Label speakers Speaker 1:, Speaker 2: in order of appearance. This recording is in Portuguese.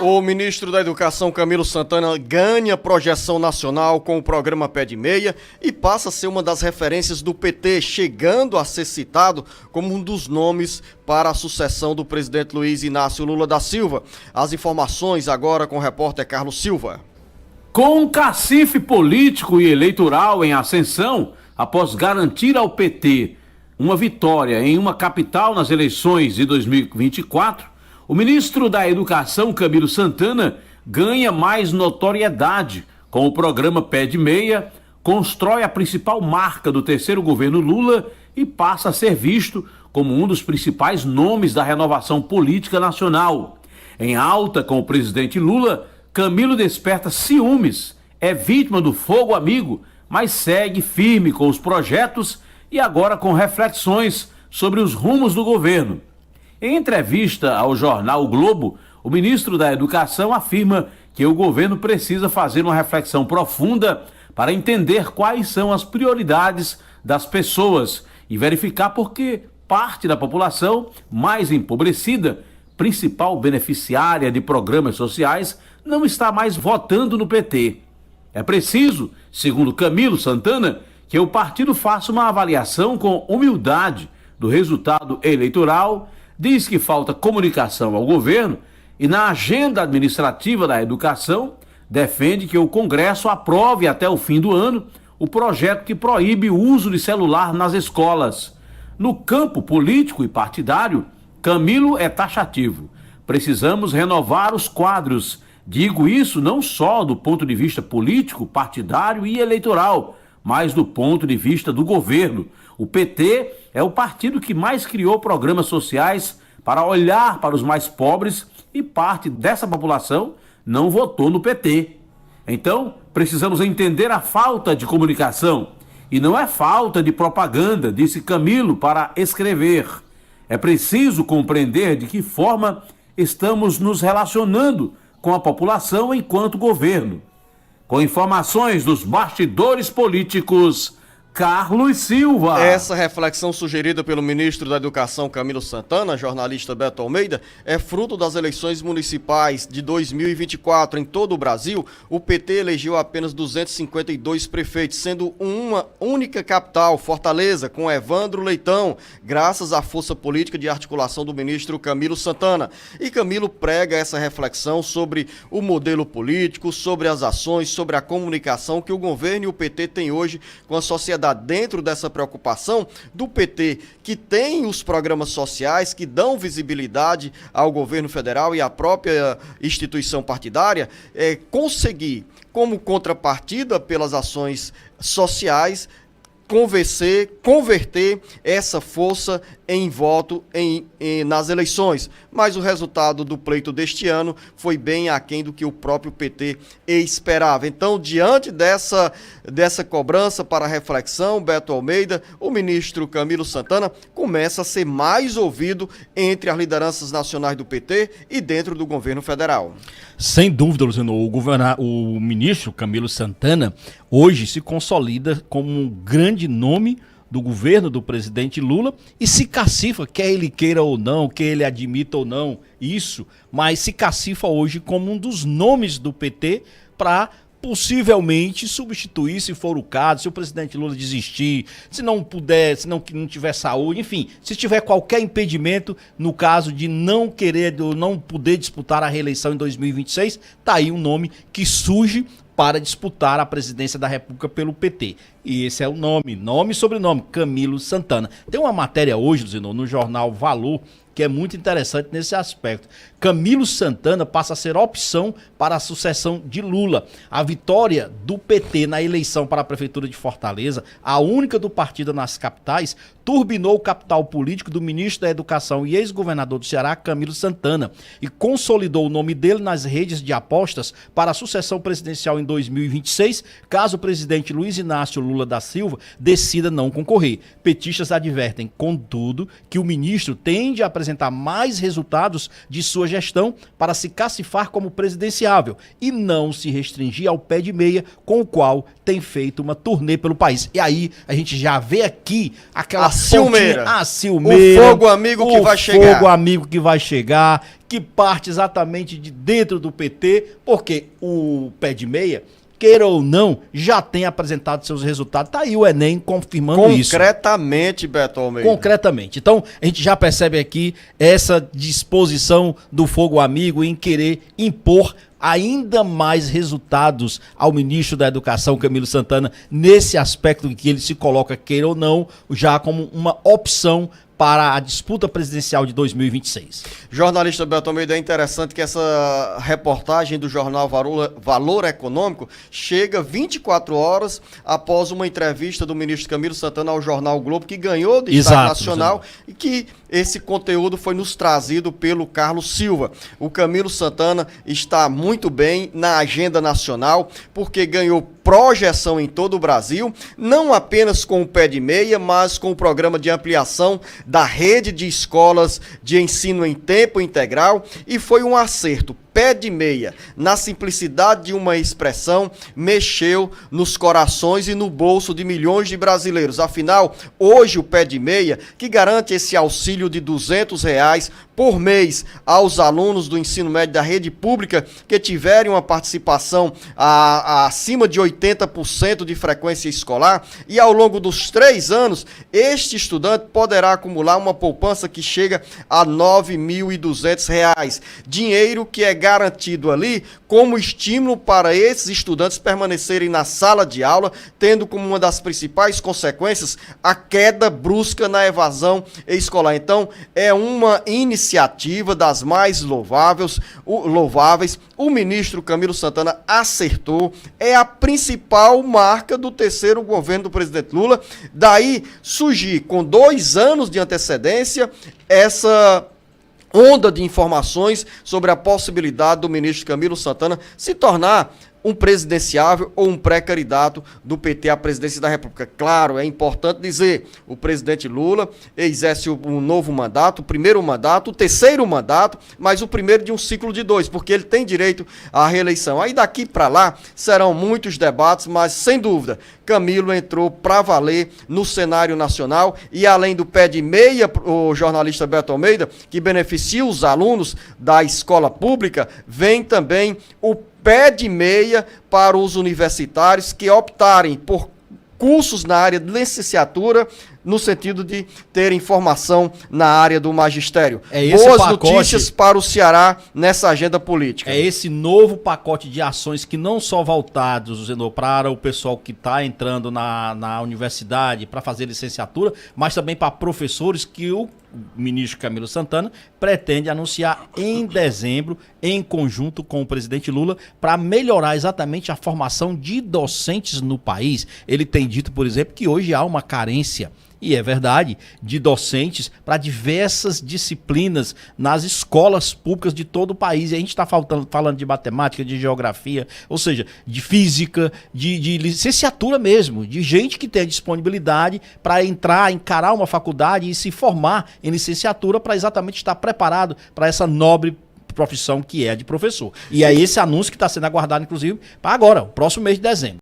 Speaker 1: O ministro da Educação, Camilo Santana, ganha projeção nacional com o programa Pé de Meia e passa a ser uma das referências do PT, chegando a ser citado como um dos nomes para a sucessão do presidente Luiz Inácio Lula da Silva. As informações agora com o repórter Carlos Silva.
Speaker 2: Com um cacife político e eleitoral em ascensão, após garantir ao PT uma vitória em uma capital nas eleições de 2024, o ministro da Educação, Camilo Santana, ganha mais notoriedade. Com o programa Pé de Meia, constrói a principal marca do terceiro governo Lula e passa a ser visto como um dos principais nomes da renovação política nacional. Em alta com o presidente Lula, Camilo desperta ciúmes, é vítima do fogo amigo, mas segue firme com os projetos e agora com reflexões sobre os rumos do governo. Em entrevista ao jornal o Globo, o ministro da Educação afirma que o governo precisa fazer uma reflexão profunda para entender quais são as prioridades das pessoas e verificar por que parte da população mais empobrecida, principal beneficiária de programas sociais, não está mais votando no PT. É preciso, segundo Camilo Santana, que o partido faça uma avaliação com humildade do resultado eleitoral. Diz que falta comunicação ao governo e na agenda administrativa da educação defende que o Congresso aprove até o fim do ano o projeto que proíbe o uso de celular nas escolas. No campo político e partidário, Camilo é taxativo. Precisamos renovar os quadros. Digo isso não só do ponto de vista político, partidário e eleitoral, mas do ponto de vista do governo. O PT é o partido que mais criou programas sociais para olhar para os mais pobres e parte dessa população não votou no PT. Então, precisamos entender a falta de comunicação. E não é falta de propaganda, disse Camilo, para escrever. É preciso compreender de que forma estamos nos relacionando com a população enquanto governo. Com informações dos bastidores políticos, Carlos Silva.
Speaker 1: Essa reflexão sugerida pelo ministro da Educação, Camilo Santana, jornalista Beto Almeida, é fruto das eleições municipais de 2024. Em todo o Brasil, o PT elegeu apenas 252 prefeitos, sendo uma única capital, Fortaleza, com Evandro Leitão, graças à força política de articulação do ministro Camilo Santana. E Camilo prega essa reflexão sobre o modelo político, sobre as ações, sobre a comunicação que o governo e o PT têm hoje com a sociedade. Dentro dessa preocupação do PT, que tem os programas sociais que dão visibilidade ao governo federal e à própria instituição partidária, conseguir, como contrapartida pelas ações sociais, converter essa força em voto nas eleições. Mas o resultado do pleito deste ano foi bem aquém do que o próprio PT esperava. Então, diante dessa cobrança para reflexão, Beto Almeida, o ministro Camilo Santana começa a ser mais ouvido entre as lideranças nacionais do PT e dentro do governo federal.
Speaker 3: Sem dúvida, Luciano, o ministro Camilo Santana hoje se consolida como um grande nome do governo do presidente Lula e se cacifa, quer ele queira ou não, quer ele admita ou não isso, mas se cacifa hoje como um dos nomes do PT para possivelmente substituir, se for o caso, se o presidente Lula desistir, se não puder, se não tiver saúde, enfim, se tiver qualquer impedimento no caso de não querer ou não poder disputar a reeleição em 2026, tá aí um nome que surge para disputar a presidência da República pelo PT. E esse é o nome e sobrenome, Camilo Santana. Tem uma matéria hoje, Luciano, no jornal Valor, que é muito interessante nesse aspecto. Camilo Santana passa a ser opção para a sucessão de Lula. A vitória do PT na eleição para a Prefeitura de Fortaleza, a única do partido nas capitais, turbinou o capital político do ministro da Educação e ex-governador do Ceará, Camilo Santana, e consolidou o nome dele nas redes de apostas para a sucessão presidencial em 2026, caso o presidente Luiz Inácio Lula da Silva decida não concorrer. Petistas advertem, contudo, que o ministro tende a apresentar mais resultados de sua gestão para se cacifar como presidenciável e não se restringir ao pé de meia com o qual tem feito uma turnê pelo país. E aí a gente já vê aqui aquela
Speaker 1: a ciumeira,
Speaker 3: o
Speaker 1: fogo amigo que vai chegar.
Speaker 3: O fogo amigo que vai chegar, que parte exatamente de dentro do PT, porque o pé de meia, queira ou não, já tem apresentado seus resultados. Tá aí o Enem confirmando isso.
Speaker 1: Concretamente, Beto Almeida.
Speaker 3: Concretamente. Então, a gente já percebe aqui essa disposição do fogo amigo em querer impor ainda mais resultados ao ministro da Educação, Camilo Santana, nesse aspecto em que ele se coloca, queira ou não, já como uma opção para a disputa presidencial de 2026.
Speaker 1: Jornalista Beto Almeida, é interessante que essa reportagem do jornal Valor Econômico chega 24 horas após uma entrevista do ministro Camilo Santana ao jornal o Globo, que ganhou de destaque nacional, e que esse conteúdo foi nos trazido pelo Carlos Silva. O Camilo Santana está muito bem na agenda nacional, porque ganhou projeção em todo o Brasil, não apenas com o pé de meia, mas com o programa de ampliação da rede de escolas de ensino em tempo integral, e foi um acerto. Pé de meia, na simplicidade de uma expressão, mexeu nos corações e no bolso de milhões de brasileiros. Afinal, hoje o pé de meia, que garante esse auxílio de R$200 por mês aos alunos do ensino médio da rede pública que tiverem uma participação acima de 80% de frequência escolar, e ao longo dos 3 anos, este estudante poderá acumular uma poupança que chega a R$9.200. Dinheiro que é garantido ali como estímulo para esses estudantes permanecerem na sala de aula, tendo como uma das principais consequências a queda brusca na evasão escolar. Então, é uma iniciativa das mais louváveis. O ministro Camilo Santana acertou, é a principal marca do terceiro governo do presidente Lula. Daí surgir com 2 anos de antecedência essa onda de informações sobre a possibilidade do ministro Camilo Santana se tornar um presidenciável ou um pré-candidato do PT à presidência da República. Claro, é importante dizer, o presidente Lula exerce um novo mandato, o primeiro mandato, o terceiro mandato, mas o primeiro de um ciclo de 2, porque ele tem direito à reeleição. Aí daqui para lá serão muitos debates, mas sem dúvida, Camilo entrou para valer no cenário nacional, e além do pé de meia, o jornalista Beto Almeida, que beneficia os alunos da escola pública, vem também o pé de meia para os universitários que optarem por cursos na área de licenciatura, no sentido de terem formação na área do magistério. Boas notícias para o Ceará nessa agenda política.
Speaker 3: É esse novo pacote de ações que não só voltados, Zenô, para o pessoal que está entrando na universidade para fazer licenciatura, mas também para professores, que o ministro Camilo Santana pretende anunciar em dezembro, em conjunto com o presidente Lula, para melhorar exatamente a formação de docentes no país. Ele tem dito, por exemplo, que hoje há uma carência, e é verdade, de docentes para diversas disciplinas nas escolas públicas de todo o país. E a gente está falando de matemática, de geografia, ou seja, de física, de licenciatura mesmo, de gente que tem a disponibilidade para entrar, encarar uma faculdade e se formar em licenciatura para exatamente estar preparado para essa nobre profissão que é a de professor. E é esse anúncio que está sendo aguardado, inclusive, para agora, o próximo mês de dezembro.